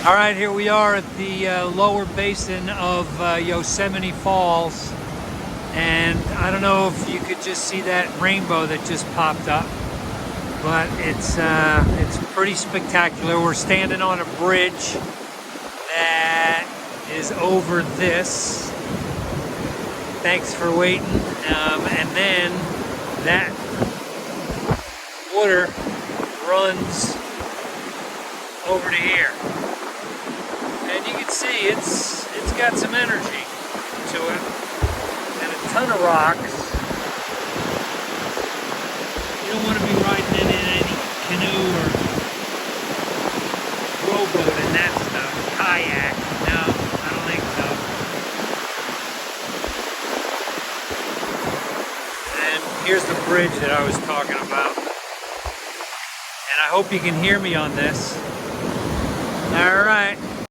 All right, here we are at the lower basin of Yosemite Falls, and I don't know if you could just see that rainbow that just popped up, but it's pretty spectacular. We're standing on a bridge that is over this. Thanks for waiting. And then that water runs over to here. And you can see it's got some energy to it, and a ton of rocks. You don't want to be riding in any canoe or rowboat and that stuff. Kayak, no, I don't think so. And here's the bridge that I was talking about. And I hope you can hear me on this. All right.